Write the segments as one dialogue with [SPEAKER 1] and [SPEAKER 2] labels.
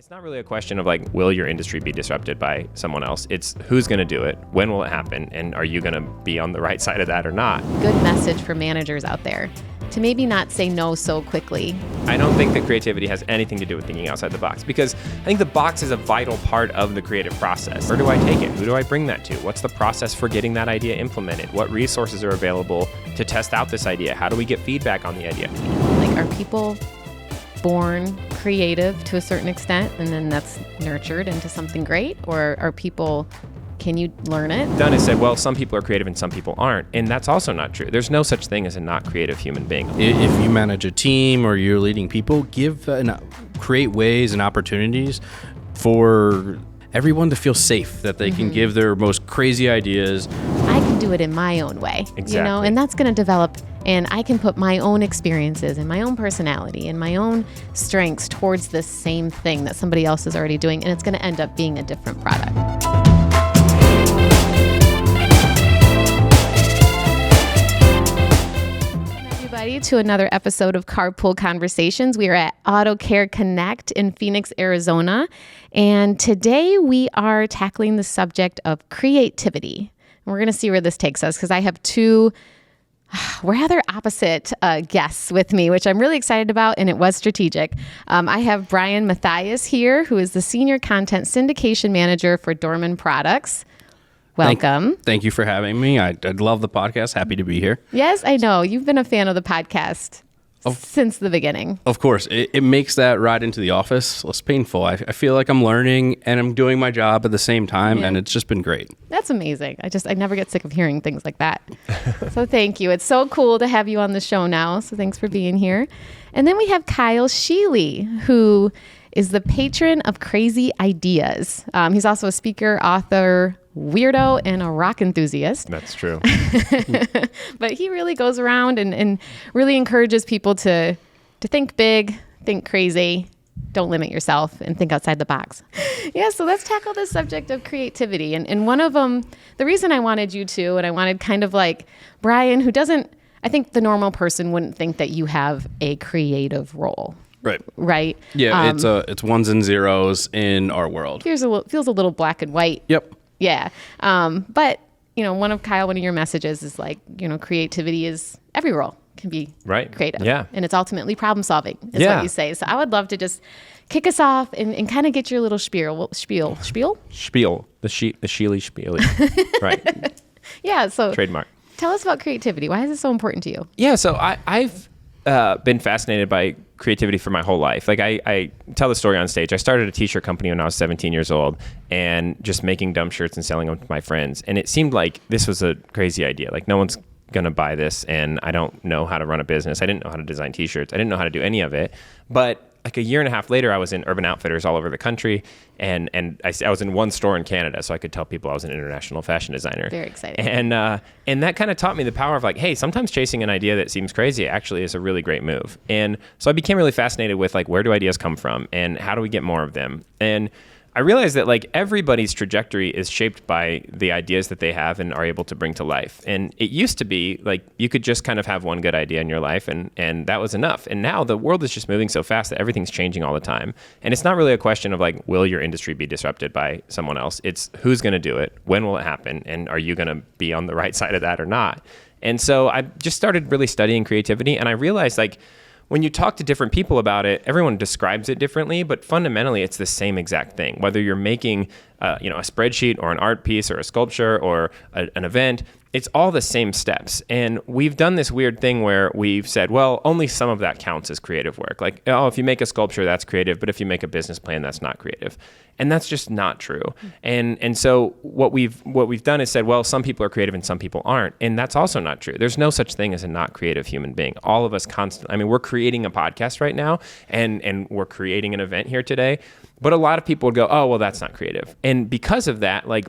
[SPEAKER 1] It's not really a question of like, will your industry be disrupted by someone else? It's who's going to do it, when will it happen, and are you going to be on the right side of that or not?
[SPEAKER 2] Good message for managers out there to maybe not say no so quickly.
[SPEAKER 1] I don't think that creativity has anything to do with thinking outside the box, because I think the box is a vital part of the creative process. Where do I take it? Who do I bring that to? What's the process for getting that idea implemented? What resources are available to test out this idea? How do we get feedback on the idea?
[SPEAKER 2] Like, are people born creative to a certain extent and then that's nurtured into something great? Or are people, can you learn it?
[SPEAKER 1] Dunn has said, well, some people are creative and some people aren't. And that's also not true. There's no such thing as a not creative human being.
[SPEAKER 3] If you manage a team or you're leading people, create ways and opportunities for everyone to feel safe, that they can give their most crazy ideas.
[SPEAKER 2] I can do it in my own way,
[SPEAKER 1] Exactly.
[SPEAKER 2] and that's going to develop, and I can put my own experiences and my own personality and my own strengths towards this same thing that somebody else is already doing, and it's going to end up being a different product. To another episode of Carpool Conversations. We are at Auto Care Connect in Phoenix, Arizona. And today we are tackling the subject of creativity. And we're going to see where this takes us, because I have two rather opposite guests with me, which I'm really excited about, and it was strategic. I have Brian Matthias here, who is the Senior Content Syndication Manager for Dorman Products. Welcome.
[SPEAKER 3] Thank you for having me. I love the podcast. Happy to be here.
[SPEAKER 2] Yes, I know. You've been a fan of the podcast since the beginning.
[SPEAKER 3] Of course. It makes that ride into the office less painful. I feel like I'm learning and I'm doing my job at the same time, and it's just been great.
[SPEAKER 2] That's amazing. I never get sick of hearing things like that. So thank you. It's so cool to have you on the show now. So thanks for being here. And then we have Kyle Scheele, who is the patron of Crazy Ideas. He's also a speaker, author, weirdo, and a rock enthusiast.
[SPEAKER 1] That's true.
[SPEAKER 2] But he really goes around and really encourages people to think big, think crazy, don't limit yourself, and think outside the box. Yeah, so let's tackle this subject of creativity. And one of them, the reason I wanted you to, and I wanted kind of like Brian, who doesn't, I think the normal person wouldn't think that you have a creative role. Right.
[SPEAKER 3] Yeah, it's ones and zeros in our world.
[SPEAKER 2] Feels a little black and white.
[SPEAKER 3] Yep.
[SPEAKER 2] Yeah. But, one of your messages is like, creativity is every role can be creative.
[SPEAKER 1] Yeah.
[SPEAKER 2] And it's ultimately problem solving is what you say. So I would love to just kick us off and kind of get your little spiel. Spiel? The
[SPEAKER 1] Scheele spiel. Right.
[SPEAKER 2] Yeah. So
[SPEAKER 1] trademark.
[SPEAKER 2] Tell us about creativity. Why is it so important to you?
[SPEAKER 1] Yeah. So I've been fascinated by creativity for my whole life. Like I tell the story on stage. I started a t-shirt company when I was 17 years old, and just making dumb shirts and selling them to my friends. And it seemed like this was a crazy idea. Like, no one's going to buy this, and I don't know how to run a business. I didn't know how to design t-shirts. I didn't know how to do any of it. But like a year and a half later, I was in Urban Outfitters all over the country, and I was in one store in Canada, so I could tell people I was an international fashion designer.
[SPEAKER 2] Very exciting.
[SPEAKER 1] And that kind of taught me the power of like, hey, sometimes chasing an idea that seems crazy actually is a really great move. And so I became really fascinated with like, where do ideas come from, and how do we get more of them? And I realized that like everybody's trajectory is shaped by the ideas that they have and are able to bring to life. And it used to be like you could just kind of have one good idea in your life and that was enough. And now the world is just moving so fast that everything's changing all the time. And it's not really a question of like, will your industry be disrupted by someone else? It's who's going to do it, when will it happen, and are you going to be on the right side of that or not? And so I just started really studying creativity, and I realized like, when you talk to different people about it, everyone describes it differently, but fundamentally it's the same exact thing. Whether you're making a spreadsheet or an art piece or a sculpture or an event, it's all the same steps. And we've done this weird thing where we've said, well, only some of that counts as creative work. Like, oh, if you make a sculpture, that's creative, but if you make a business plan, that's not creative. And that's just not true. And so what we've done is said, well, some people are creative and some people aren't. And that's also not true. There's no such thing as a not creative human being. All of us constantly, I mean, we're creating a podcast right now and we're creating an event here today. But a lot of people would go, oh, well, that's not creative. And because of that, like,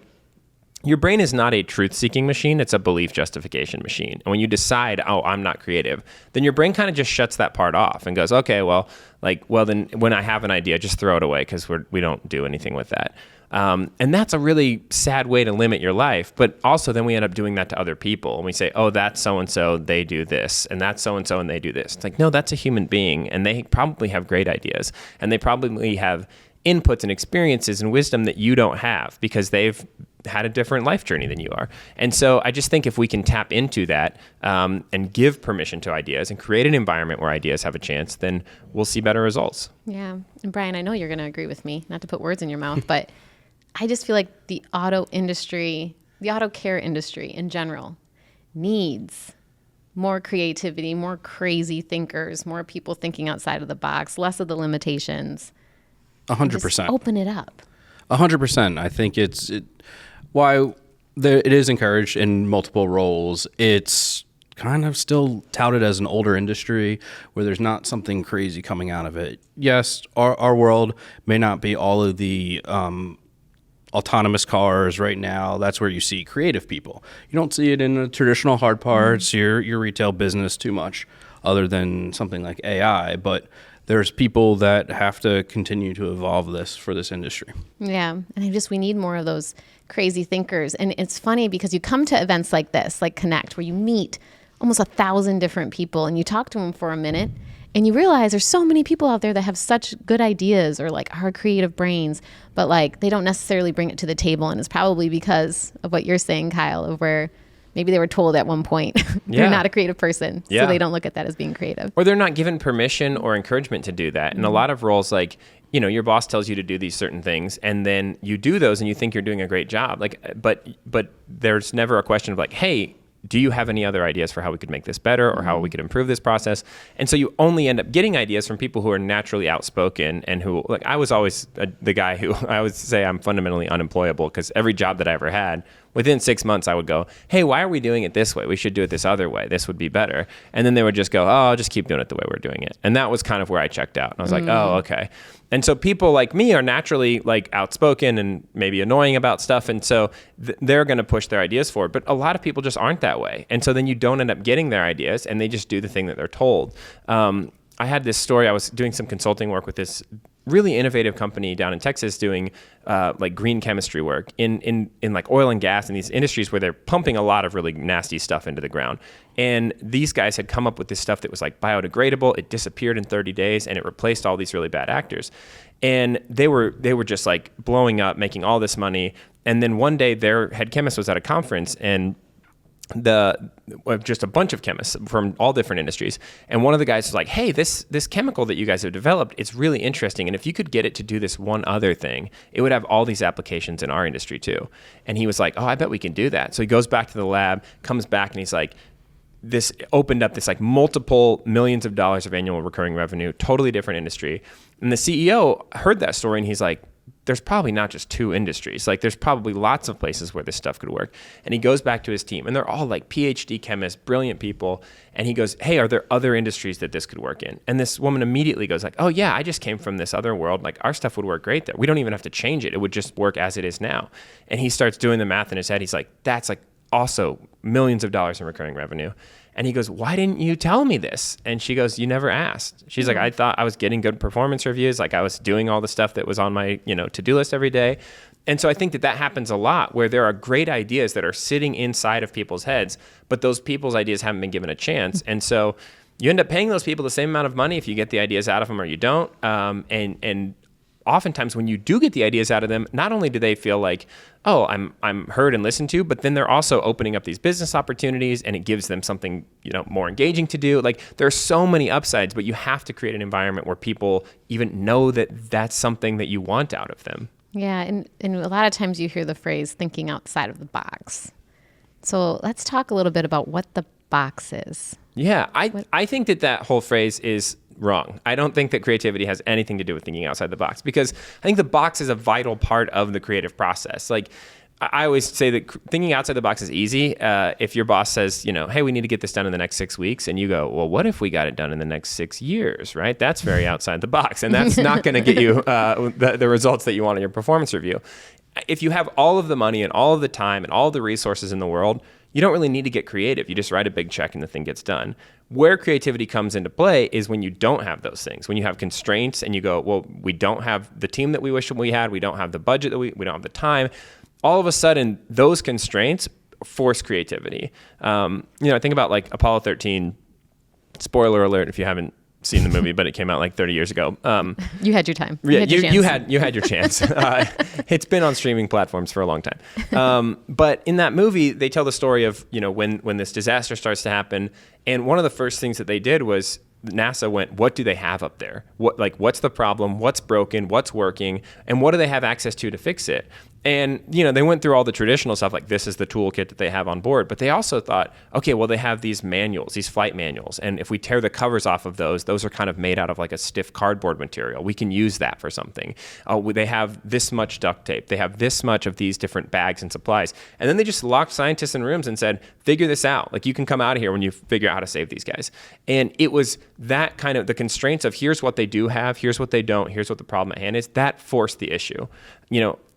[SPEAKER 1] your brain is not a truth-seeking machine. It's a belief justification machine. And when you decide, oh, I'm not creative, then your brain kind of just shuts that part off and goes, okay, well, then when I have an idea, just throw it away because we don't do anything with that. And that's a really sad way to limit your life. But also then we end up doing that to other people. And we say, oh, that's so-and-so, they do this. And that's so-and-so, and they do this. It's like, no, that's a human being. And they probably have great ideas. And they probably have inputs and experiences and wisdom that you don't have because they've had a different life journey than you are. And so I just think if we can tap into that and give permission to ideas and create an environment where ideas have a chance, then we'll see better results.
[SPEAKER 2] Yeah. And Brian, I know you're going to agree with me, not to put words in your mouth, but I just feel like the auto care industry in general needs more creativity, more crazy thinkers, more people thinking outside of the box, less of the limitations.
[SPEAKER 3] 100%.
[SPEAKER 2] Just open it up.
[SPEAKER 3] 100%. I think why it is encouraged in multiple roles. It's kind of still touted as an older industry where there's not something crazy coming out of it. Yes, our world may not be all of the autonomous cars right now. That's where you see creative people. You don't see it in the traditional hard parts, your retail business too much, other than something like AI. But there's people that have to continue to evolve this for this industry.
[SPEAKER 2] Yeah. And we need more of those crazy thinkers. And it's funny because you come to events like this, like Connect, where you meet almost 1,000 different people and you talk to them for a minute and you realize there's so many people out there that have such good ideas or like are creative brains, but like they don't necessarily bring it to the table. And it's probably because of what you're saying, Kyle, of where maybe they were told at one point they're not a creative person. So they don't look at that as being creative.
[SPEAKER 1] Or they're not given permission or encouragement to do that. And a lot of roles, like, your boss tells you to do these certain things and then you do those and you think you're doing a great job. Like, but there's never a question of like, hey, do you have any other ideas for how we could make this better or how we could improve this process? And so you only end up getting ideas from people who are naturally outspoken and who, like, I was always the guy who I always say I'm fundamentally unemployable because every job that I ever had, within 6 months, I would go, hey, why are we doing it this way? We should do it this other way. This would be better. And then they would just go, oh, I'll just keep doing it the way we're doing it. And that was kind of where I checked out. And I was like, oh, okay. And so people like me are naturally like outspoken and maybe annoying about stuff. And so they're going to push their ideas forward. But a lot of people just aren't that way. And so then you don't end up getting their ideas and they just do the thing that they're told. I had this story. I was doing some consulting work with this really innovative company down in Texas doing like green chemistry work in like oil and gas and these industries where they're pumping a lot of really nasty stuff into the ground. And these guys had come up with this stuff that was like biodegradable. It disappeared in 30 days and it replaced all these really bad actors. And they were just like blowing up, making all this money. And then one day their head chemist was at a conference and just a bunch of chemists from all different industries. And one of the guys was like, hey, this chemical that you guys have developed, it's really interesting. And if you could get it to do this one other thing, it would have all these applications in our industry too. And he was like, oh, I bet we can do that. So he goes back to the lab, comes back and he's like, this opened up this like multiple millions of dollars of annual recurring revenue, totally different industry. And the CEO heard that story and he's like, there's probably not just two industries. Like there's probably lots of places where this stuff could work. And he goes back to his team and they're all like PhD chemists, brilliant people. And he goes, hey, are there other industries that this could work in? And this woman immediately goes like, oh yeah, I just came from this other world. Like our stuff would work great there. We don't even have to change it. It would just work as it is now. And he starts doing the math in his head. He's like, that's like also millions of dollars in recurring revenue. And he goes, why didn't you tell me this? And she goes, you never asked. She's like, I thought I was getting good performance reviews. Like I was doing all the stuff that was on my, to-do list every day. And so I think that happens a lot where there are great ideas that are sitting inside of people's heads, but those people's ideas haven't been given a chance. And so you end up paying those people the same amount of money if you get the ideas out of them or you don't. And oftentimes when you do get the ideas out of them, not only do they feel like, oh, I'm heard and listened to, but then they're also opening up these business opportunities and it gives them something, more engaging to do. Like there are so many upsides, but you have to create an environment where people even know that that's something that you want out of them.
[SPEAKER 2] Yeah. And a lot of times you hear the phrase thinking outside of the box. So let's talk a little bit about what the box is.
[SPEAKER 1] Yeah. I think that whole phrase is wrong. I don't think that creativity has anything to do with thinking outside the box because I think the box is a vital part of the creative process. Like I always say that thinking outside the box is easy. If your boss says, hey, we need to get this done in the next 6 weeks. And you go, well, what if we got it done in the next 6 years, right? That's very outside the box. And that's not going to get you the results that you want in your performance review. If you have all of the money and all of the time and all the resources in the world, you don't really need to get creative. You just write a big check and the thing gets done. Where creativity comes into play is when you don't have those things, when you have constraints and you go, well, we don't have the team that we wish we had. We don't have the budget that we don't have the time. All of a sudden, those constraints force creativity. I think about like Apollo 13, spoiler alert if you haven't seen the movie, but it came out like 30 years ago.
[SPEAKER 2] You had your time.
[SPEAKER 1] You had your chance. It's been on streaming platforms for a long time. But in that movie, they tell the story of, when this disaster starts to happen. And one of the first things that they did was NASA went, what do they have up there? What's the problem? What's broken? What's working? And what do they have access to fix it? And, they went through all the traditional stuff, like this is the toolkit that they have on board. But they also thought, okay, well, they have these manuals, these flight manuals. And if we tear the covers off of those are kind of made out of like a stiff cardboard material. We can use that for something. They have this much duct tape. They have this much of these different bags and supplies. And then they just locked scientists in rooms and said, figure this out. Like, you can come out of here when you figure out how to save these guys. And it was that kind of the constraints of here's what they do have, here's what they don't, here's what the problem at hand is, that forced the issue.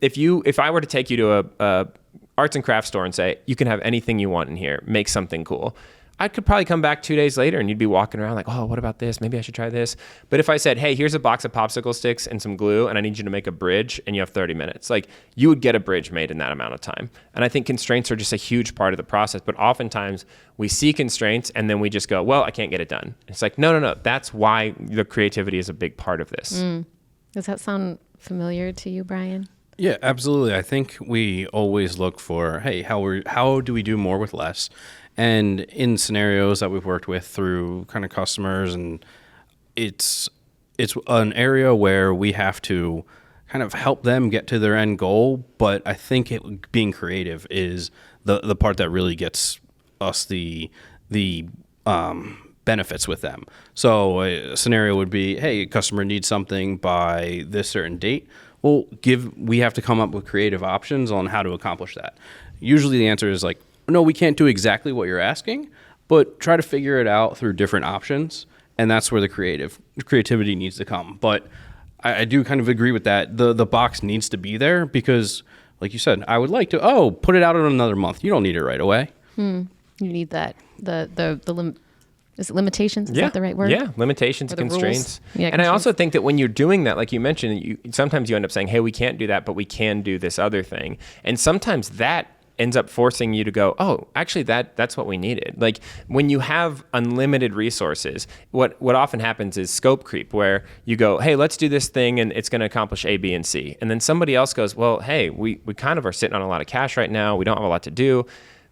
[SPEAKER 1] If I were to take you to a arts and crafts store and say, you can have anything you want in here, make something cool, I could probably come back 2 days later and you'd be walking around like, oh, what about this? Maybe I should try this. But if I said, hey, here's a box of popsicle sticks and some glue, and I need you to make a bridge, and you have 30 minutes, like, you would get a bridge made in that amount of time. And I think constraints are just a huge part of the process. But oftentimes we see constraints and then we just go, well, I can't get it done. It's like, no. That's why the creativity is a big part of this.
[SPEAKER 2] Does that sound familiar to you, Brian?
[SPEAKER 3] Yeah, absolutely. I think we always look for, hey, how do we do more with less? And in scenarios that we've worked with through kind of customers, and it's an area where we have to kind of help them get to their end goal. But I think being creative is the part that really gets us the benefits with them. So a scenario would be, hey, a customer needs something by this certain date. Well, we have to come up with creative options on how to accomplish that. Usually the answer is like, no, we can't do exactly what you're asking, but try to figure it out through different options. And that's where the creativity needs to come. But I do kind of agree with that. The box needs to be there because, like you said, I would like to, put it out in another month. You don't need it right away.
[SPEAKER 2] You need that, is it limitations? Is that the right word?
[SPEAKER 1] Yeah, limitations and constraints.
[SPEAKER 2] Yeah,
[SPEAKER 1] and I also think that when you're doing that, like you mentioned, sometimes you end up saying, hey, we can't do that, but we can do this other thing. And sometimes that ends up forcing you to go, oh, actually that's what we needed. Like, when you have unlimited resources, what often happens is scope creep, where you go, hey, let's do this thing and it's going to accomplish A, B, and C. And then somebody else goes, well, hey, we kind of are sitting on a lot of cash right now. We don't have a lot to do.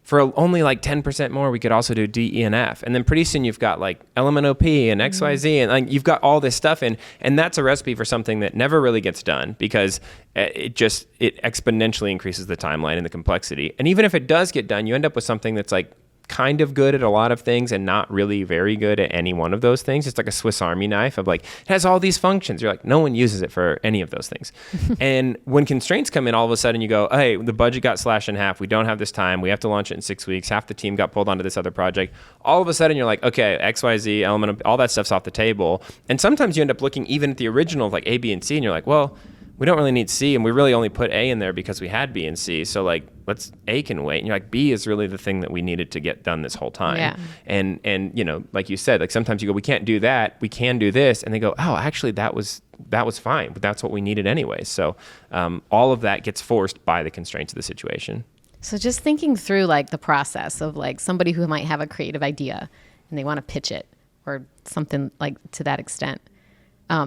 [SPEAKER 1] For only like 10% more, we could also do D, E, and F. And then pretty soon you've got like element OP and XYZ, and like you've got all this stuff in. And that's a recipe for something that never really gets done because it exponentially increases the timeline and the complexity. And even if it does get done, you end up with something that's like kind of good at a lot of things and not really very good at any one of those things. It's like a Swiss Army knife of like, it has all these functions. You're like, no one uses it for any of those things. And when constraints come in, all of a sudden you go, hey, the budget got slashed in half. We don't have this time. We have to launch it in 6 weeks. Half the team got pulled onto this other project. All of a sudden you're like, okay, XYZ, element, all that stuff's off the table. And sometimes you end up looking even at the original of like A, B, and C, and you're like, well, we don't really need C, and we really only put A in there because we had B and C. So like, A can wait. And you're like, B is really the thing that we needed to get done this whole time.
[SPEAKER 2] Yeah.
[SPEAKER 1] And like you said, like sometimes you go, we can't do that. We can do this. And they go, oh, actually that was fine, but that's what we needed anyway. So all of that gets forced by the constraints of the situation.
[SPEAKER 2] So just thinking through like the process of like somebody who might have a creative idea and they want to pitch it or something like to that extent.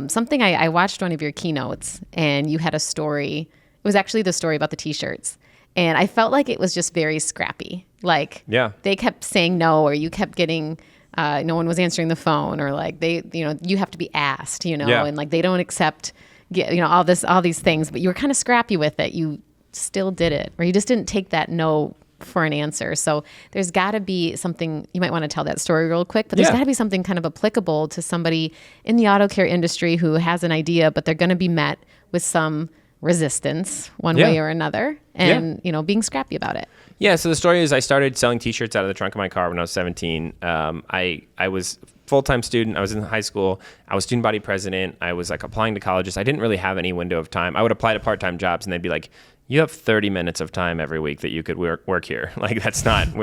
[SPEAKER 2] Something I watched one of your keynotes and you had a story. It was actually the story about the t-shirts. And I felt like it was just very scrappy. Like they kept saying no, or you kept getting, no one was answering the phone, or like you have to be asked, and like they don't accept, all these things, but you were kind of scrappy with it. You still did it, or you just didn't take that no for an answer. So there's got to be something, you might want to tell that story real quick, but there's got to be something kind of applicable to somebody in the auto care industry who has an idea, but they're going to be met with some resistance one way or another, and being scrappy about it.
[SPEAKER 1] Yeah, so the story is I started selling t-shirts out of the trunk of my car when I was 17. I was full-time student. I was in high school. I was student body president. I was like applying to colleges. I didn't really have any window of time. I would apply to part-time jobs and they'd be like, you have 30 minutes of time every week that you could work here. Like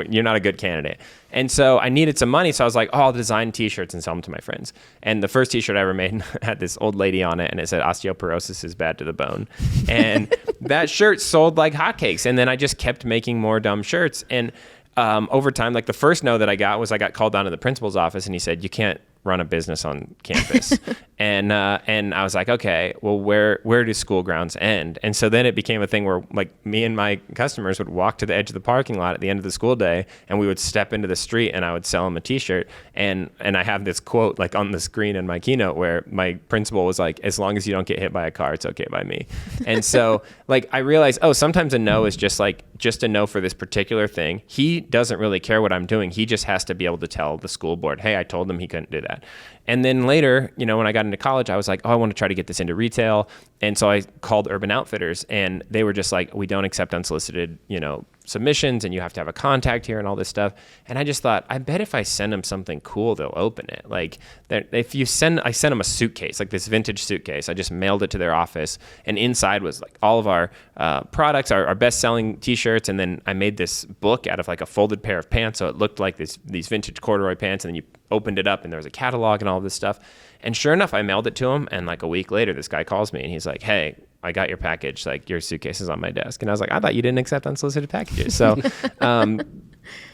[SPEAKER 1] you're not a good candidate. And so I needed some money. So I was like, I'll design t-shirts and sell them to my friends. And the first t-shirt I ever made had this old lady on it and it said, osteoporosis is bad to the bone. And that shirt sold like hotcakes. And then I just kept making more dumb shirts. And over time, like the first no that I got was I got called down to the principal's office and he said, you can't run a business on campus. And I was like, okay, well, where do school grounds end? And so then it became a thing where like me and my customers would walk to the edge of the parking lot at the end of the school day, and we would step into the street, and I would sell them a t-shirt. And I have this quote like on the screen in my keynote where my principal was like, as long as you don't get hit by a car, it's okay by me. And so like I realized, sometimes a no is just a no for this particular thing. He doesn't really care what I'm doing. He just has to be able to tell the school board, hey, I told him he couldn't do that. And then later, when I got into college, I was like, I want to try to get this into retail. And so I called Urban Outfitters, and they were just like, we don't accept unsolicited, submissions, and you have to have a contact here and all this stuff. And I just thought, I bet if I send them something cool, they'll open it. Like if I sent them a suitcase, like this vintage suitcase, I just mailed it to their office, and inside was like all of our products, our best-selling t-shirts. And then I made this book out of like a folded pair of pants. So it looked like these vintage corduroy pants. And then you opened it up and there was a catalog and all this stuff. And sure enough, I mailed it to him. And like a week later, this guy calls me and he's like, hey, I got your package. Like your suitcase is on my desk. And I was like, I thought you didn't accept unsolicited packages. So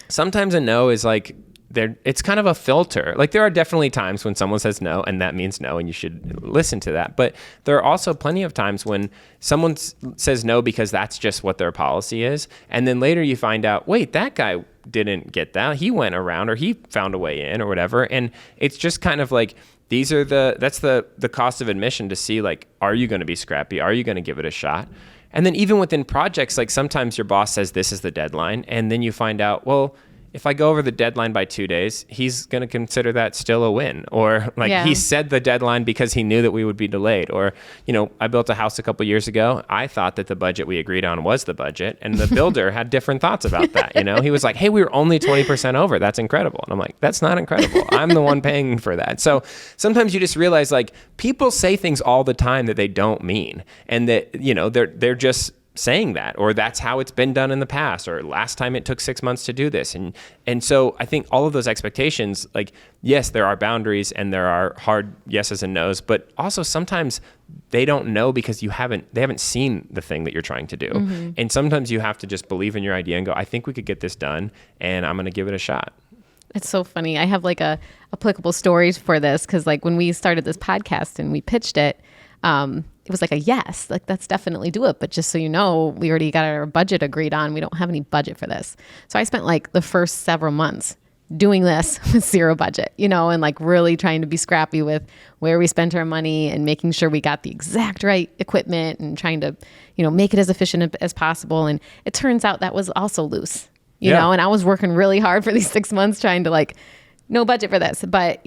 [SPEAKER 1] sometimes a no is like, it's kind of a filter. Like there are definitely times when someone says no, and that means no, and you should listen to that. But there are also plenty of times when someone says no because that's just what their policy is. And then later you find out, wait, that guy didn't get that. He went around, or he found a way in, or whatever. And it's just kind of like, that's the cost of admission to see, like, are you going to be scrappy? Are you going to give it a shot? And then even within projects, like sometimes your boss says this is the deadline, and then you find out, well, if I go over the deadline by 2 days, he's going to consider that still a win. Or like he said the deadline because he knew that we would be delayed. Or, I built a house a couple years ago. I thought that the budget we agreed on was the budget, and the builder had different thoughts about that. He was like, hey, we were only 20% over. That's incredible. And I'm like, that's not incredible. I'm the one paying for that. So sometimes you just realize like people say things all the time that they don't mean, and that, they're just saying that, or that's how it's been done in the past, or last time it took 6 months to do this. And so I think all of those expectations, like, yes, there are boundaries and there are hard yeses and nos, but also sometimes they don't know because they haven't seen the thing that you're trying to do. Mm-hmm. And sometimes you have to just believe in your idea and go, I think we could get this done, and I'm going to give it a shot.
[SPEAKER 2] It's so funny. I have like a applicable stories for this, because like when we started this podcast and we pitched it, it was like a yes, like let's definitely do it. But just so you know, we already got our budget agreed on. We don't have any budget for this. So I spent like the first several months doing this with zero budget, and like really trying to be scrappy with where we spent our money and making sure we got the exact right equipment and trying to, make it as efficient as possible. And it turns out that was also loose, you know, and I was working really hard for these 6 months trying to like, no budget for this. But,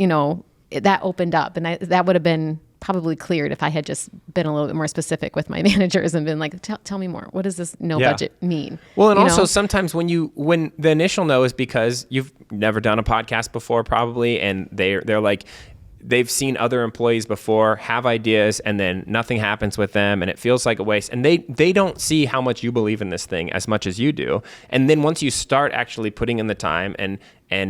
[SPEAKER 2] that opened up, and that would have been probably cleared if I had just been a little bit more specific with my managers and been like, tell me more. What does this budget mean?
[SPEAKER 1] Well, and also sometimes when the initial no is because you've never done a podcast before probably, and they're like, they've seen other employees before have ideas, and then nothing happens with them, and it feels like a waste. And they don't see how much you believe in this thing as much as you do. And then once you start actually putting in the time and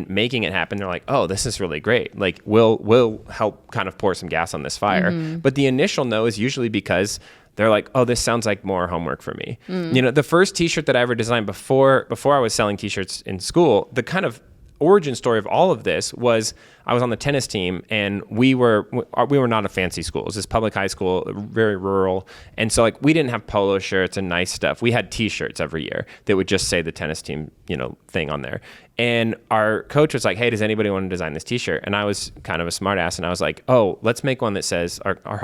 [SPEAKER 1] making it happen, they're like, oh, this is really great. Like we'll help kind of pour some gas on this fire. Mm-hmm. But the initial no is usually because they're like, oh, this sounds like more homework for me. Mm. The first t-shirt that I ever designed before I was selling t-shirts in school, the kind of origin story of all of this was I was on the tennis team, and we were not a fancy school. It was this public high school, very rural. And so like we didn't have polo shirts and nice stuff. We had t-shirts every year that would just say the tennis team, thing on there. And our coach was like, hey, does anybody want to design this t-shirt? And I was kind of a smart ass, and I was like, oh, let's make one that says our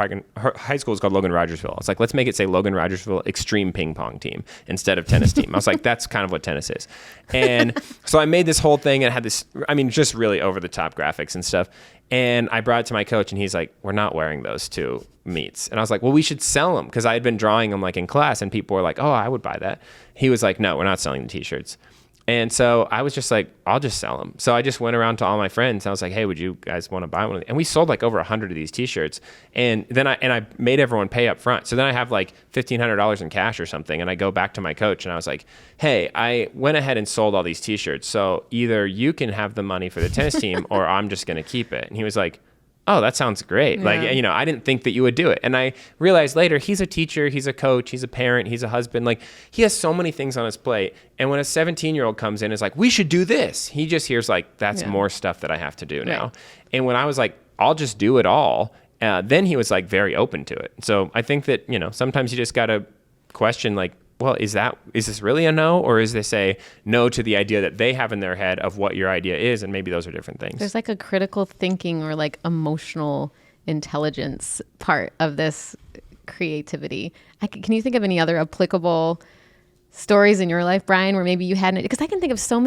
[SPEAKER 1] high school is called Logan Rogersville. I was like, let's make it say Logan Rogersville Extreme Ping Pong Team instead of tennis team. I was like, that's kind of what tennis is. And so I made this whole thing, and it had this, just really over the top graphics and stuff. And I brought it to my coach, and he's like, we're not wearing those to meets. And I was like, well, we should sell them, because I had been drawing them like in class, and people were like, oh, I would buy that. He was like, no, we're not selling the t-shirts. And so I was just like, I'll just sell them. So I just went around to all my friends. I was like, hey, would you guys want to buy one? And we sold like over 100 of these t-shirts. And then I made everyone pay up front. So then I have like $1,500 in cash or something. And I go back to my coach, and I was like, hey, I went ahead and sold all these t-shirts. So either you can have the money for the tennis team, or I'm just going to keep it. And he was like, oh, that sounds great. Like, I didn't think that you would do it. And I realized later, he's a teacher, he's a coach, he's a parent, he's a husband. Like, he has so many things on his plate. And when a 17-year-old comes in and is like, we should do this, he just hears like, that's more stuff that I have to do now. And when I was like, I'll just do it all, then he was like very open to it. So I think that, sometimes you just got to question like, well, is this really a no, or is this a no to the idea that they have in their head of what your idea is? And maybe those are different things.
[SPEAKER 2] There's like a critical thinking or like emotional intelligence part of this creativity. Can you think of any other applicable stories in your life, Brian, where maybe you hadn't? Because I'm thinking of so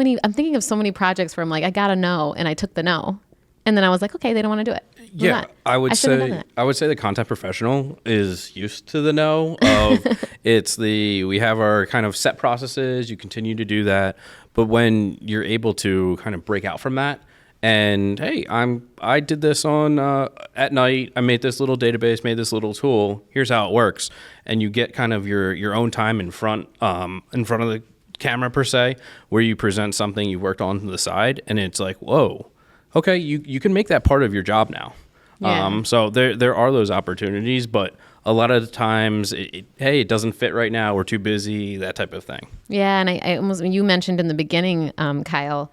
[SPEAKER 2] many projects where I'm like, I got a no, and I took the no. And then I was like, okay, they don't want to do it.
[SPEAKER 3] Yeah, I would say the content professional is used to the no of we have our kind of set processes, you continue to do that. But when you're able to kind of break out from that and, hey, I did this on at night, I made this little database, made this little tool, here's how it works. And you get kind of your own time in front of the camera per se, where you present something you worked on the side, and it's like, whoa. Okay, you can make that part of your job now. Yeah. So there are those opportunities, but a lot of the times, it doesn't fit right now. We're too busy, that type of thing.
[SPEAKER 2] Yeah, and I almost, you mentioned in the beginning, Kyle,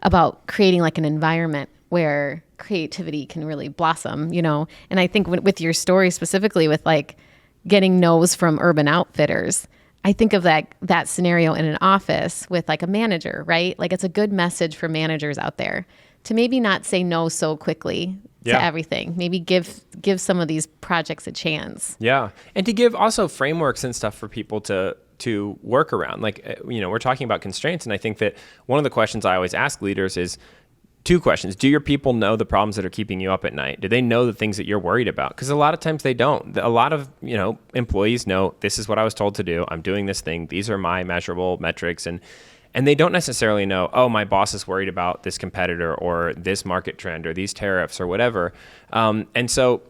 [SPEAKER 2] about creating like an environment where creativity can really blossom, And I think with your story specifically with like getting no's from Urban Outfitters, I think of that scenario in an office with like a manager, right? Like it's a good message for managers out there to maybe not say no so quickly to everything. Maybe give some of these projects a chance. Yeah.
[SPEAKER 1] And to give also frameworks and stuff for people to work around. Like, we're talking about constraints. And I think that one of the questions I always ask leaders is two questions. Do your people know the problems that are keeping you up at night? Do they know the things that you're worried about? Because a lot of times they don't. A lot of, employees know, this is what I was told to do. I'm doing this thing. These are my measurable metrics. And they don't necessarily know, oh, my boss is worried about this competitor or this market trend or these tariffs or whatever. And so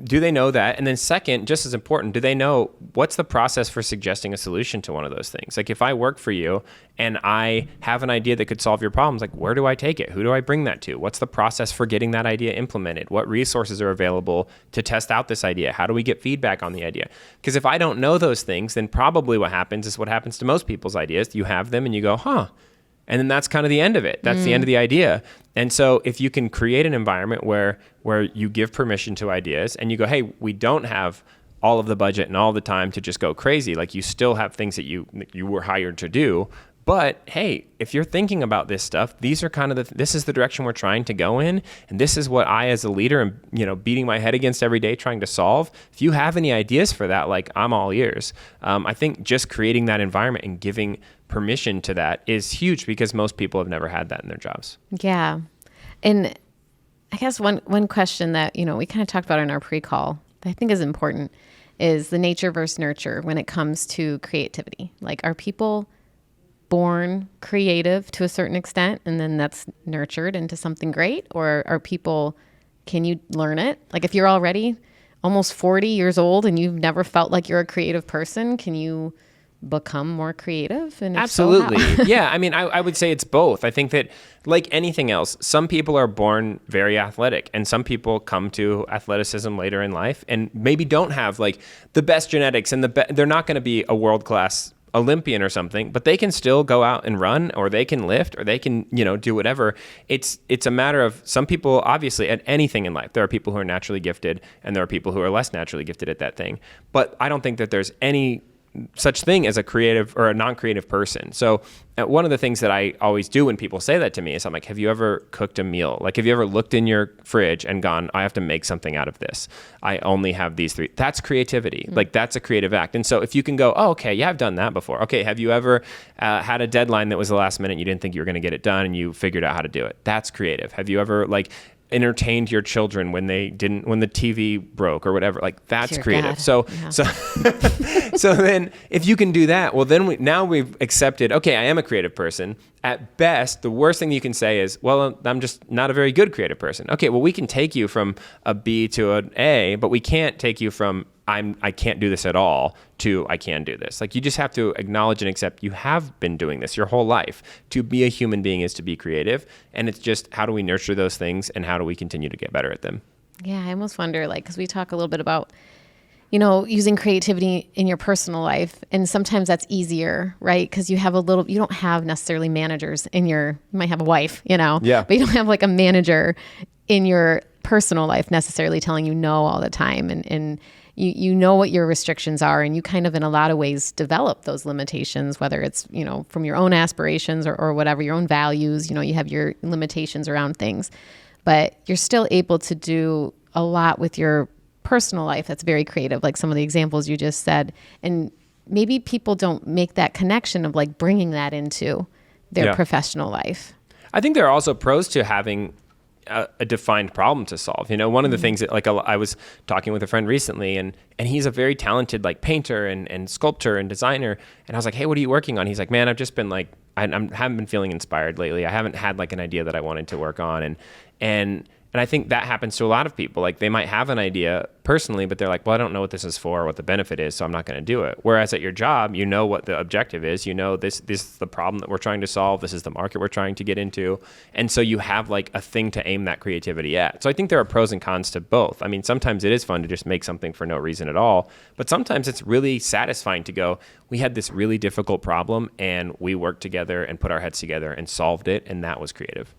[SPEAKER 1] do they know that? And then second, just as important, do they know what's the process for suggesting a solution to one of those things? Like if I work for you and I have an idea that could solve your problems, like where do I take it? Who do I bring that to? What's the process for getting that idea implemented? What resources are available to test out this idea? How do we get feedback on the idea? Because if I don't know those things, then probably what happens is what happens to most people's ideas. You have them and you go, huh. And then that's kind of the end of it. That's the end of the idea. And so if you can create an environment where you give permission to ideas and you go, hey, we don't have all of the budget and all the time to just go crazy. Like you still have things that you were hired to do. But hey, if you're thinking about this stuff, these are kind of this is the direction we're trying to go in. And this is what I, as a leader, am, beating my head against every day trying to solve. If you have any ideas for that, like I'm all ears. I think just creating that environment and giving permission to that is huge because most people have never had that in their jobs.
[SPEAKER 2] Yeah. And I guess one question that, we kind of talked about in our pre-call that I think is important is the nature versus nurture when it comes to creativity. Like, are people born creative to a certain extent and then that's nurtured into something great? Or can you learn it? Like if you're already almost 40 years old and you've never felt like you're a creative person, can you become more creative? And
[SPEAKER 1] absolutely. So yeah. I mean, I would say it's both. I think that like anything else, some people are born very athletic and some people come to athleticism later in life and maybe don't have like the best genetics and they're not going to be a world-class Olympian or something, but they can still go out and run or they can lift or they can, do whatever. It's a matter of some people, obviously, at anything in life. There are people who are naturally gifted and there are people who are less naturally gifted at that thing. But I don't think that there's any such thing as a creative or a non-creative person. So one of the things that I always do when people say that to me is I'm like, have you ever cooked a meal? Like, have you ever looked in your fridge and gone, I have to make something out of this. I only have these three. That's creativity. Mm-hmm. Like that's a creative act. And so if you can go, oh, okay, yeah, I've done that before. Okay. Have you ever had a deadline that was the last minute and you didn't think you were going to get it done and you figured out how to do it? That's creative. Have you ever entertained your children when the TV broke or whatever? Like that's
[SPEAKER 2] Dear
[SPEAKER 1] creative.
[SPEAKER 2] God.
[SPEAKER 1] So then if you can do that, well then we've accepted, okay, I am a creative person. At best, the worst thing you can say is, well, I'm just not a very good creative person. Okay, well we can take you from a B to an A, but we can't take you from I can't do this at all to I can do this. Like you just have to acknowledge and accept you have been doing this your whole life. To be a human being is to be creative. And it's just how do we nurture those things and how do we continue to get better at them?
[SPEAKER 2] Yeah, I almost wonder, like, because we talk a little bit about, you know, using creativity in your personal life. And sometimes that's easier, right? Because you don't have necessarily managers you might have a wife, you know,
[SPEAKER 1] Yeah.
[SPEAKER 2] but you don't have like a manager in your personal life necessarily telling you no all the time. And you know what your restrictions are, and you kind of in a lot of ways develop those limitations, whether it's, you know, from your own aspirations or whatever, your own values, you know, you have your limitations around things, but you're still able to do a lot with your personal life that's very creative, like some of the examples you just said. And maybe people don't make that connection of like bringing that into their professional life.
[SPEAKER 1] I think there are also pros to having a defined problem to solve. You know, one of the things that, like, I was talking with a friend recently, and he's a very talented like painter and sculptor and designer. And I was like, hey, what are you working on? He's like, man, I've just been like, I haven't been feeling inspired lately. I haven't had like an idea that I wanted to work on. And I think that happens to a lot of people. Like, they might have an idea personally, but they're like, well, I don't know what this is for, or what the benefit is, so I'm not going to do it. Whereas at your job, you know what the objective is. You know, this is the problem that we're trying to solve. This is the market we're trying to get into. And so you have like a thing to aim that creativity at. So I think there are pros and cons to both. I mean, sometimes it is fun to just make something for no reason at all. But sometimes it's really satisfying to go, we had this really difficult problem and we worked together and put our heads together and solved it. And that was creative.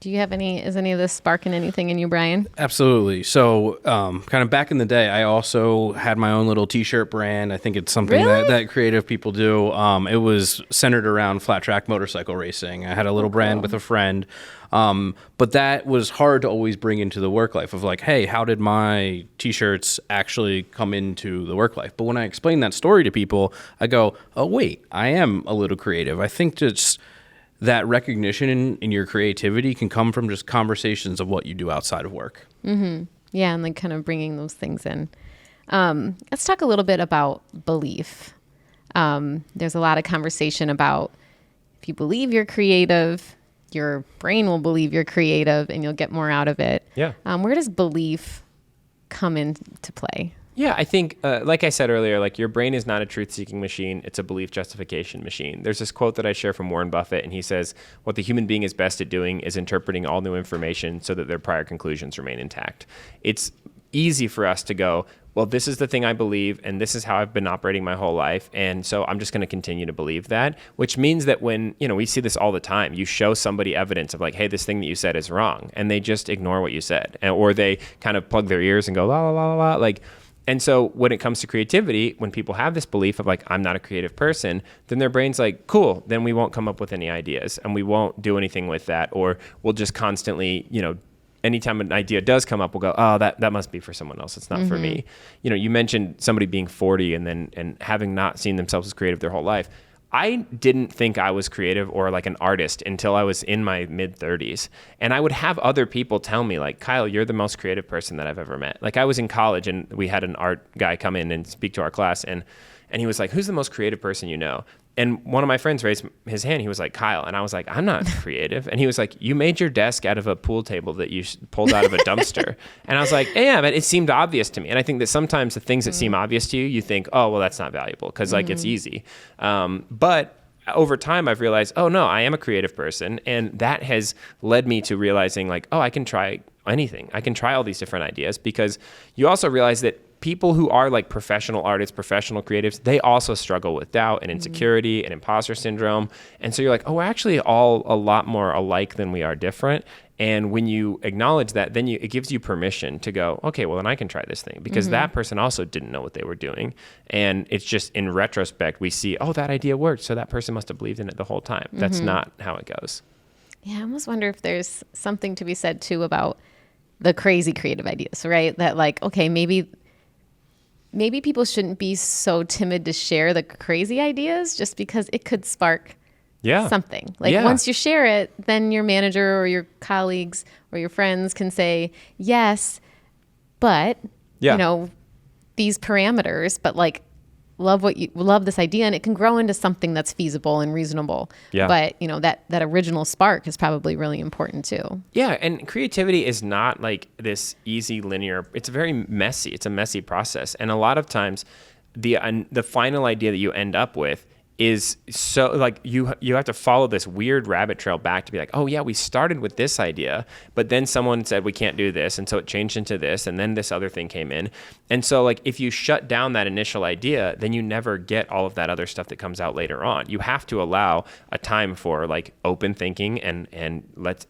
[SPEAKER 2] Do you have is any of this sparking anything in you, Brian?
[SPEAKER 3] Absolutely. So kind of back in the day, I also had my own little t-shirt brand. I think it's something that creative people do. It was centered around flat track motorcycle racing. I had a little brand with a friend. But that was hard to always bring into the work life of like, hey, how did my t-shirts actually come into the work life? But when I explain that story to people, I go, oh, wait, I am a little creative. I think just that recognition in your creativity can come from just conversations of what you do outside of work.
[SPEAKER 2] Mm-hmm. Yeah, and like kind of bringing those things in. Let's talk a little bit about belief. There's a lot of conversation about if you believe you're creative, your brain will believe you're creative and you'll get more out of it.
[SPEAKER 1] Yeah.
[SPEAKER 2] Where does belief come into play?
[SPEAKER 1] Yeah, I think, like I said earlier, like your brain is not a truth-seeking machine. It's a belief justification machine. There's this quote that I share from Warren Buffett, and he says, what the human being is best at doing is interpreting all new information so that their prior conclusions remain intact. It's easy for us to go, well, this is the thing I believe, and this is how I've been operating my whole life, and so I'm just going to continue to believe that, which means that when, you know, we see this all the time, you show somebody evidence of like, hey, this thing that you said is wrong, and they just ignore what you said, or they kind of plug their ears and go, la, la, la, la, like. And so when it comes to creativity, when people have this belief of like, I'm not a creative person, then their brain's like, cool, then we won't come up with any ideas and we won't do anything with that. Or we'll just constantly, you know, anytime an idea does come up, we'll go, oh, that must be for someone else. It's not for me. You know, you mentioned somebody being 40 and having not seen themselves as creative their whole life. I didn't think I was creative or like an artist until I was in my mid-30s. And I would have other people tell me like, Kyle, you're the most creative person that I've ever met. Like I was in college and we had an art guy come in and speak to our class and he was like, who's the most creative person you know? And one of my friends raised his hand. He was like, Kyle. And I was like, I'm not creative. And he was like, you made your desk out of a pool table that you pulled out of a dumpster. And I was like, yeah, but it seemed obvious to me. And I think that sometimes the things that seem obvious to you, you think, oh, well, that's not valuable because like it's easy. But over time, I've realized, oh, no, I am a creative person. And that has led me to realizing like, oh, I can try anything. I can try all these different ideas because you also realize that people who are like professional artists, professional creatives, they also struggle with doubt and insecurity and imposter syndrome. And so you're like, oh, we're actually all a lot more alike than we are different. And when you acknowledge that, then it gives you permission to go, okay, well, then I can try this thing because that person also didn't know what they were doing. And it's just in retrospect, we see, oh, that idea worked. So that person must have believed in it the whole time. That's not how it goes.
[SPEAKER 2] Yeah, I almost wonder if there's something to be said too about the crazy creative ideas, right? That like, okay, maybe people shouldn't be so timid to share the crazy ideas just because it could spark something. Like once you share it, then your manager or your colleagues or your friends can say, yes, but you know, these parameters, but like love this idea and it can grow into something that's feasible and reasonable. Yeah. But you know, that original spark is probably really important too.
[SPEAKER 1] Yeah. And creativity is not like this easy linear, it's very messy. It's a messy process. And a lot of times the final idea that you end up with is so like you have to follow this weird rabbit trail back to be like, oh yeah, we started with this idea, but then someone said we can't do this, and so it changed into this, and then this other thing came in. And so like if you shut down that initial idea, then you never get all of that other stuff that comes out later on. You have to allow a time for like open thinking and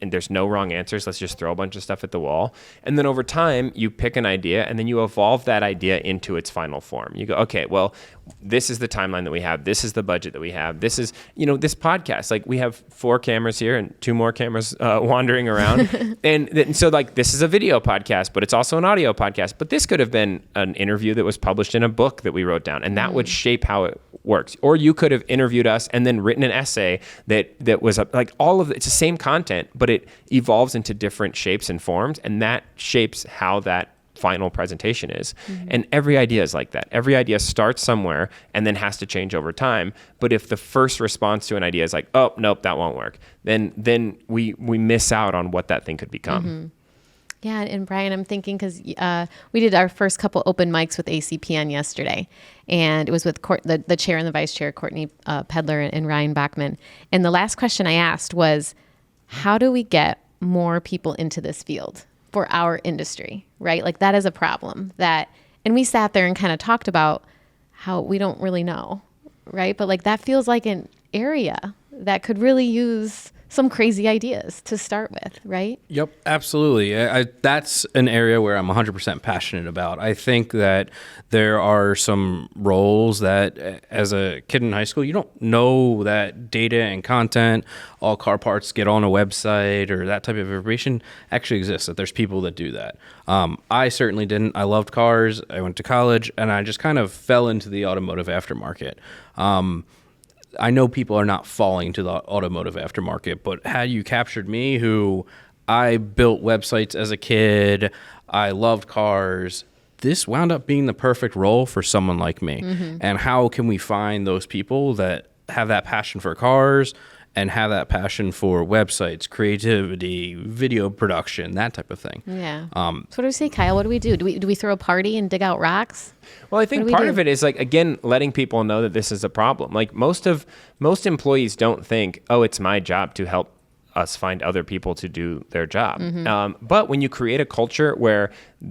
[SPEAKER 1] there's no wrong answers. Let's just throw a bunch of stuff at the wall. And then over time you pick an idea and then you evolve that idea into its final form. You go, okay, well, this is the timeline that we have. This is the budget that we have. This is, this podcast. Like we have 4 cameras here and 2 more cameras wandering around. and so like this is a video podcast, but it's also an audio podcast. But this could have been an interview that was published in a book that we wrote down, and that would shape how it works. Or you could have interviewed us and then written an essay that was like all of it's the same content, but it evolves into different shapes and forms, and that shapes how that final presentation is. And every idea is like that. Every idea starts somewhere and then has to change over time. But if the first response to an idea is like, oh, nope, that won't work, then we miss out on what that thing could become.
[SPEAKER 2] Yeah, and Brian, I'm thinking because we did our first couple open mics with ACPN yesterday, and it was with the chair and the vice chair, Courtney Pedler and Ryan Bachman. And the last question I asked was, how do we get more people into this field for our industry, right? Like that is a problem and we sat there and kind of talked about how we don't really know, right? But like that feels like an area that could really use some crazy ideas to start with, right?
[SPEAKER 3] Yep, absolutely. That's an area where I'm 100% passionate about. I think that there are some roles that as a kid in high school, you don't know that data and content, all car parts get on a website or that type of information actually exists, that there's people that do that. I certainly didn't. I loved cars. I went to college and I just kind of fell into the automotive aftermarket. I know people are not falling to the automotive aftermarket, but had you captured me, who I built websites as a kid, I loved cars, this wound up being the perfect role for someone like me. And how can we find those people that have that passion for cars and have that passion for websites, creativity, video production, that type of thing?
[SPEAKER 2] Yeah. So what do we say, Kyle? What do we do? Do we throw a party and dig out rocks?
[SPEAKER 1] Well, I think part of it is like, again, letting people know that this is a problem. Like most employees don't think, oh, it's my job to help us find other people to do their job. But when you create a culture where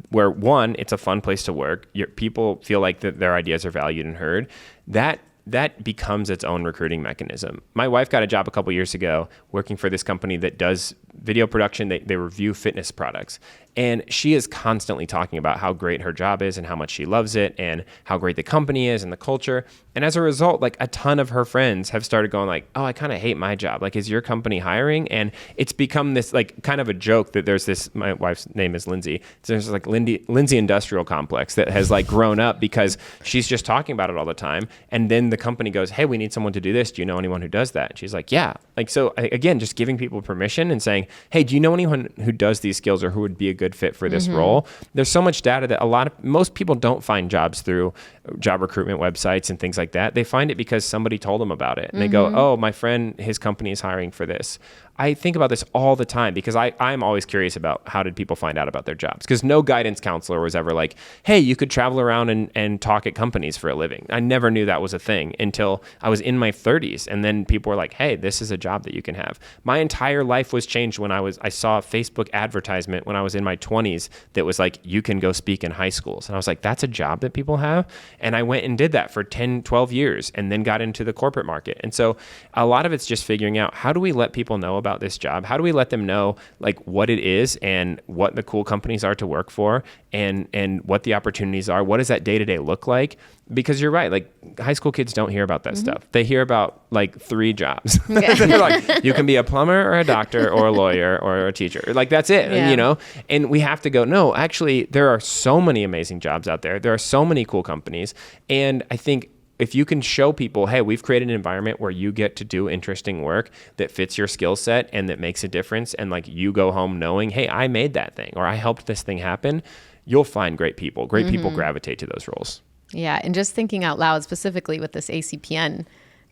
[SPEAKER 1] one, it's a fun place to work, people feel like that their ideas are valued and heard, that becomes its own recruiting mechanism. My wife got a job a couple years ago working for this company that does video production. They review fitness products. And she is constantly talking about how great her job is and how much she loves it and how great the company is and the culture. And as a result, like a ton of her friends have started going like, oh, I kind of hate my job. Like, is your company hiring? And it's become this like kind of a joke that there's this, my wife's name is Lindsay. So there's like Lindsay Industrial Complex that has like grown up because she's just talking about it all the time. And then the company goes, hey, we need someone to do this. Do you know anyone who does that? And she's like, yeah. Like, so again, just giving people permission and saying, hey, do you know anyone who does these skills or who would be a good fit for this role? There's so much data that most people don't find jobs through job recruitment websites and things like that. They find it because somebody told them about it. And they go, oh, my friend, his company is hiring for this. I think about this all the time because I'm always curious about how did people find out about their jobs, because no guidance counselor was ever like, hey, you could travel around and talk at companies for a living. I never knew that was a thing until I was in my 30s. And then people were like, hey, this is a job that you can have. My entire life was changed when I saw a Facebook advertisement when I was in my 20s that was like, you can go speak in high schools. And I was like, that's a job that people have. And I went and did that for 10, 12 years and then got into the corporate market. And so a lot of it's just figuring out, how do we let people know about this job? How do we let them know like what it is and what the cool companies are to work for and what the opportunities are? What does that day-to-day look like? Because you're right, like high school kids don't hear about that stuff. They hear about like 3 jobs. They're like, you can be a plumber or a doctor or a lawyer or a teacher. Like that's it, you know? And we have to go, no, actually there are so many amazing jobs out there. There are so many cool companies. And I think if you can show people, hey, we've created an environment where you get to do interesting work that fits your skill set and that makes a difference, and like you go home knowing, hey, I made that thing or I helped this thing happen, you'll find great people. Great people gravitate to those roles.
[SPEAKER 2] Yeah. And just thinking out loud, specifically with this ACPN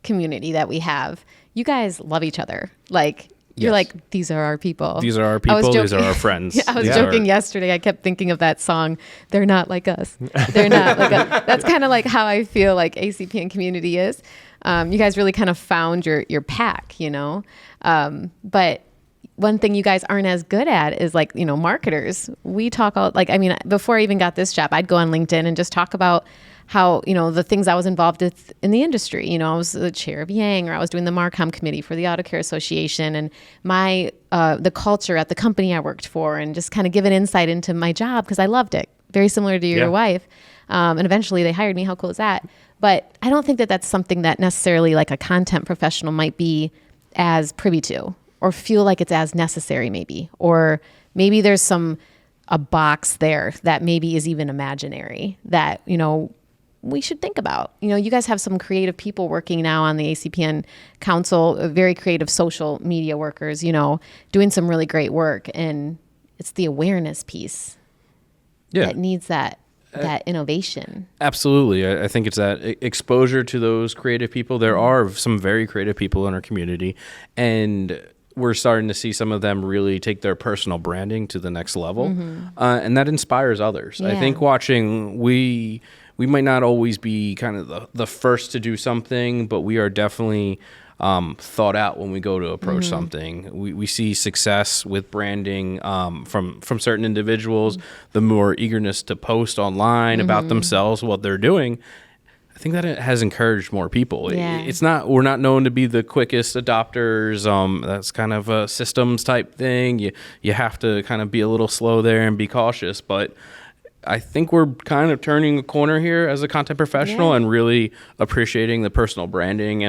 [SPEAKER 2] community that we have, you guys love each other. Like, You're
[SPEAKER 3] Yes.
[SPEAKER 2] like, these are our people.
[SPEAKER 3] These are our
[SPEAKER 2] I was
[SPEAKER 3] people.
[SPEAKER 2] joking-
[SPEAKER 3] These are our friends.
[SPEAKER 2] Yeah, I was
[SPEAKER 3] These
[SPEAKER 2] joking
[SPEAKER 3] are-
[SPEAKER 2] yesterday. I kept thinking of that song. They're not like us. They're not like us. That's kind of like how I feel like ACPN community is. You guys really kind of found your pack, you know. But one thing you guys aren't as good at is like, you know, marketers. We talk all like, I mean, before I even got this job, I'd go on LinkedIn and just talk about how, you know, the things I was involved with in the industry. You know, I was the chair of Yang, or I was doing the Marcom committee for the Auto Care Association, and my the culture at the company I worked for, and just kind of give an insight into my job because I loved it. Very similar to your wife. And eventually they hired me. How cool is that? But I don't think that that's something that necessarily like a content professional might be as privy to, or feel like it's as necessary maybe. Or maybe there's a box there that maybe is even imaginary that, you know, we should think about. You know, you guys have some creative people working now on the ACPN Council, very creative social media workers, you know, doing some really great work. And it's the awareness piece that needs that innovation.
[SPEAKER 3] Absolutely. I think it's that exposure to those creative people. There are some very creative people in our community, and we're starting to see some of them really take their personal branding to the next level. And that inspires others. I think watching, we might not always be kind of the first to do something, but we are definitely thought out when we go to approach something. We see success with branding from certain individuals, the more eagerness to post online about themselves, what they're doing. I think that it has encouraged more people. We're not known to be the quickest adopters. That's kind of a systems type thing. You have to kind of be a little slow there and be cautious, but I think we're kind of turning a corner here as a content professional and really appreciating the personal branding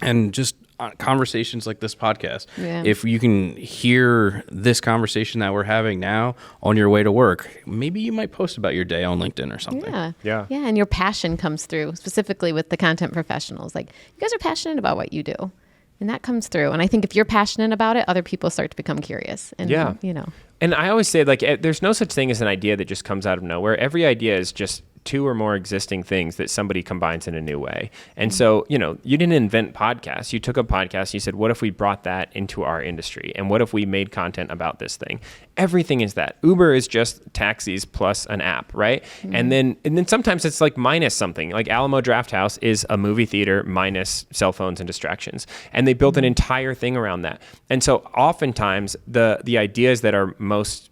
[SPEAKER 3] and just conversations like this podcast. If you can hear this conversation that we're having now on your way to work, maybe you might post about your day on LinkedIn or something.
[SPEAKER 2] Yeah, and your passion comes through, specifically with the content professionals. Like, you guys are passionate about what you do, and that comes through. And I think if you're passionate about it, other people start to become curious. And, you know.
[SPEAKER 1] And I always say, like, there's no such thing as an idea that just comes out of nowhere. Every idea is just two or more existing things that somebody combines in a new way. And so, you know, you didn't invent podcasts. You took a podcast and you said, what if we brought that into our industry? And what if we made content about this thing? Everything is that. Uber is just taxis plus an app, right? And then sometimes it's like minus something. Like Alamo Drafthouse is a movie theater minus cell phones and distractions. And they built an entire thing around that. And so oftentimes the ideas that are most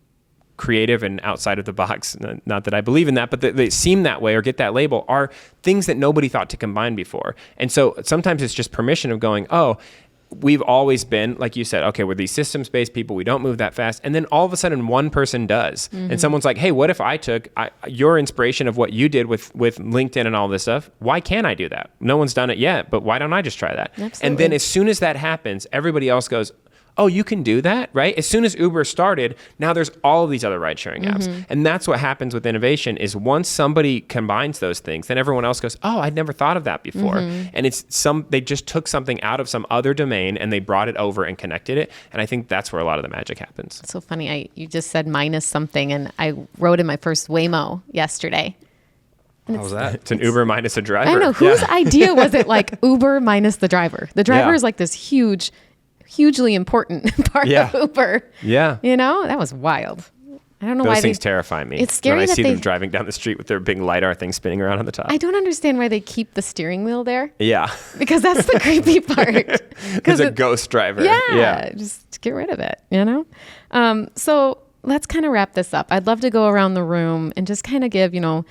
[SPEAKER 1] creative and outside of the box, not that I believe in that, but they seem that way or get that label, are things that nobody thought to combine before. And so sometimes it's just permission of going, oh, we've always been, like you said, okay, we're these systems-based people, we don't move that fast. And then all of a sudden one person does. And someone's like, hey, what if I took your inspiration of what you did with LinkedIn and all this stuff? Why can't I do that? No one's done it yet, but why don't I just try that?
[SPEAKER 2] Absolutely.
[SPEAKER 1] And then as soon as that happens, everybody else goes, oh, you can do that, right? As soon as Uber started, now there's all of these other ride-sharing apps. And that's what happens with innovation is once somebody combines those things, then everyone else goes, oh, I'd never thought of that before. And they just took something out of some other domain and they brought it over and connected it. And I think that's where a lot of the magic happens.
[SPEAKER 2] It's so funny. You just said minus something, and I wrote in my first Waymo yesterday.
[SPEAKER 3] How was that?
[SPEAKER 1] It's an Uber minus a driver.
[SPEAKER 2] I know. Whose idea was it, like Uber minus the driver? The driver is like this hugely important part of Uber.
[SPEAKER 1] Yeah.
[SPEAKER 2] You know, that was wild. I don't know
[SPEAKER 1] Those
[SPEAKER 2] why
[SPEAKER 1] things terrify me.
[SPEAKER 2] It's scary
[SPEAKER 1] when I
[SPEAKER 2] that
[SPEAKER 1] see
[SPEAKER 2] they
[SPEAKER 1] them driving down the street with their big LiDAR thing spinning around on the top.
[SPEAKER 2] I don't understand why they keep the steering wheel there.
[SPEAKER 1] Yeah.
[SPEAKER 2] Because that's the creepy part.
[SPEAKER 1] It's a ghost driver.
[SPEAKER 2] Yeah. Just get rid of it, you know? So let's kind of wrap this up. I'd love to go around the room and just kind of give, you know,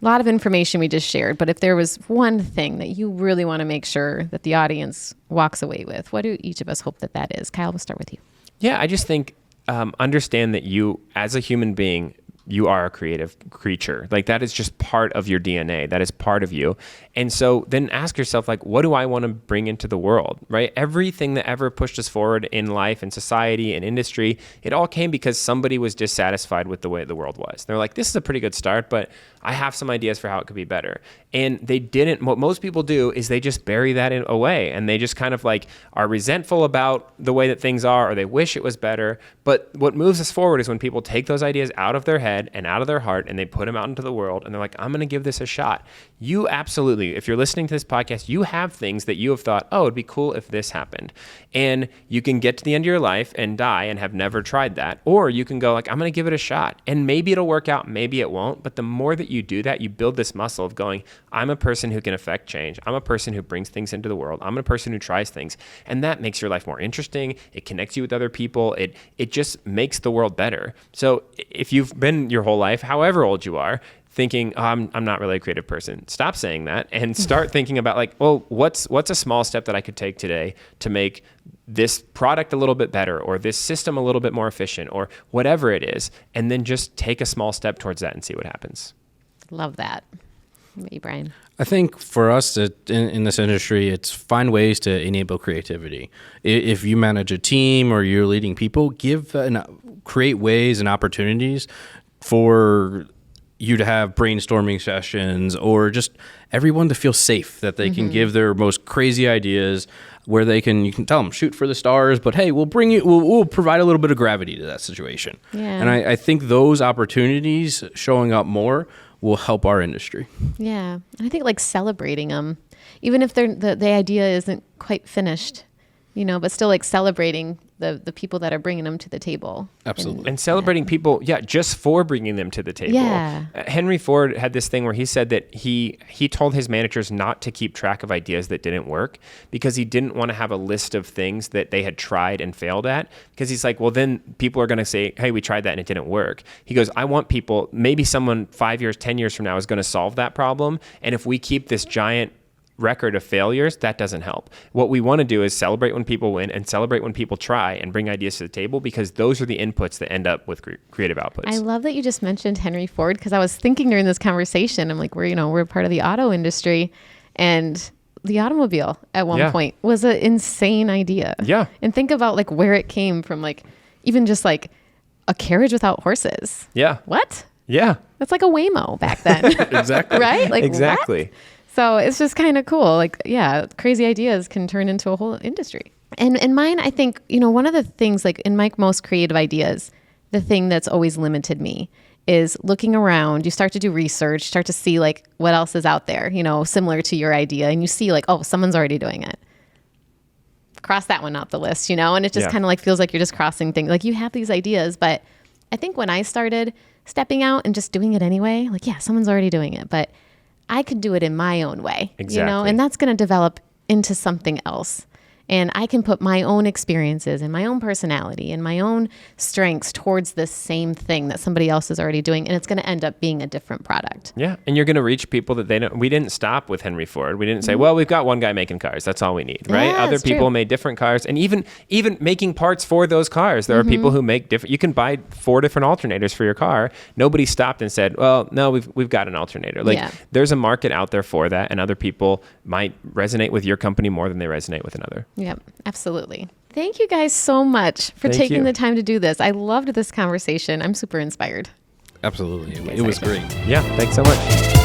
[SPEAKER 2] a lot of information we just shared, but if there was one thing that you really want to make sure that the audience walks away with, what do each of us hope that is? Kyle, we'll start with you.
[SPEAKER 1] Yeah, I just think understand that you, as a human being, you are a creative creature. Like that is just part of your DNA. That is part of you. And so then ask yourself, like, what do I want to bring into the world, right? Everything that ever pushed us forward in life and society and industry, it all came because somebody was dissatisfied with the way the world was. They're like, this is a pretty good start, but I have some ideas for how it could be better. And they didn't. What most people do is they just bury that away, and they just kind of like are resentful about the way that things are, or they wish it was better. But what moves us forward is when people take those ideas out of their head and out of their heart, and they put them out into the world, and they're like, I'm going to give this a shot. You absolutely you, if you're listening to this podcast, you have things that you have thought, oh, it'd be cool if this happened. And you can get to the end of your life and die and have never tried that. Or you can go like, I'm going to give it a shot. And maybe it'll work out, maybe it won't. But the more that you do that, you build this muscle of going, I'm a person who can affect change. I'm a person who brings things into the world. I'm a person who tries things. And that makes your life more interesting. It connects you with other people. It just makes the world better. So if you've been your whole life, however old you are, thinking, oh, I'm not really a creative person, stop saying that and start thinking about like, well, what's a small step that I could take today to make this product a little bit better, or this system a little bit more efficient, or whatever it is. And then just take a small step towards that and see what happens.
[SPEAKER 2] Love that. What about you, Brian?
[SPEAKER 3] I think for us in this industry, it's find ways to enable creativity. If you manage a team or you're leading people, create ways and opportunities for you to have brainstorming sessions, or just everyone to feel safe that they can give their most crazy ideas, where you can tell them shoot for the stars, but hey, we'll provide a little bit of gravity to that situation.
[SPEAKER 2] Yeah.
[SPEAKER 3] And I think those opportunities showing up more will help our industry.
[SPEAKER 2] Yeah. And I think like celebrating them, even if the idea isn't quite finished, but still like celebrating the people that are bringing them to the table.
[SPEAKER 3] Absolutely.
[SPEAKER 1] And celebrating people, just for bringing them to the table.
[SPEAKER 2] Yeah.
[SPEAKER 1] Henry Ford had this thing where he said that he told his managers not to keep track of ideas that didn't work, because he didn't want to have a list of things that they had tried and failed at, because he's like, well, then people are going to say, hey, we tried that and it didn't work. He goes, I want people, maybe someone 5 years, 10 years from now is going to solve that problem. And if we keep this giant record of failures, that doesn't help. What we want to do is celebrate when people win and celebrate when people try and bring ideas to the table, because those are the inputs that end up with creative outputs.
[SPEAKER 2] I love that you just mentioned Henry Ford, because I was thinking during this conversation, I'm like, we're part of the auto industry, and the automobile at one point was an insane idea.
[SPEAKER 1] Yeah.
[SPEAKER 2] And think about like where it came from, like even just like a carriage without horses.
[SPEAKER 1] Yeah.
[SPEAKER 2] What?
[SPEAKER 1] Yeah.
[SPEAKER 2] That's like a Waymo back then.
[SPEAKER 3] Exactly.
[SPEAKER 2] Right? Like
[SPEAKER 1] exactly.
[SPEAKER 2] What? So it's just kind of cool. Like, crazy ideas can turn into a whole industry. And in mine, I think, one of the things like in my most creative ideas, the thing that's always limited me is looking around. You start to do research, start to see like what else is out there, similar to your idea. And you see like, oh, someone's already doing it. Cross that one off the list, and it just kind of like feels like you're just crossing things. Like you have these ideas, but I think when I started stepping out and just doing it anyway, like, someone's already doing it, but I could do it in my own way,
[SPEAKER 1] Exactly.
[SPEAKER 2] and that's going to develop into something else. And I can put my own experiences and my own personality and my own strengths towards this same thing that somebody else is already doing. And it's going to end up being a different product.
[SPEAKER 1] Yeah. And you're going to reach people that they don't. We didn't stop with Henry Ford. We didn't say, well, we've got one guy making cars. That's all we need. Right.
[SPEAKER 2] Yeah,
[SPEAKER 1] Other people made different cars, and even making parts for those cars. There are people who make different. You can buy 4 different alternators for your car. Nobody stopped and said, well, no, we've got an alternator. Like there's a market out there for that. And other people might resonate with your company more than they resonate with another.
[SPEAKER 2] Yep, absolutely. Thank you guys so much for taking the time to do this. I loved this conversation. I'm super inspired.
[SPEAKER 3] Absolutely. It was great.
[SPEAKER 1] Yeah, thanks so much.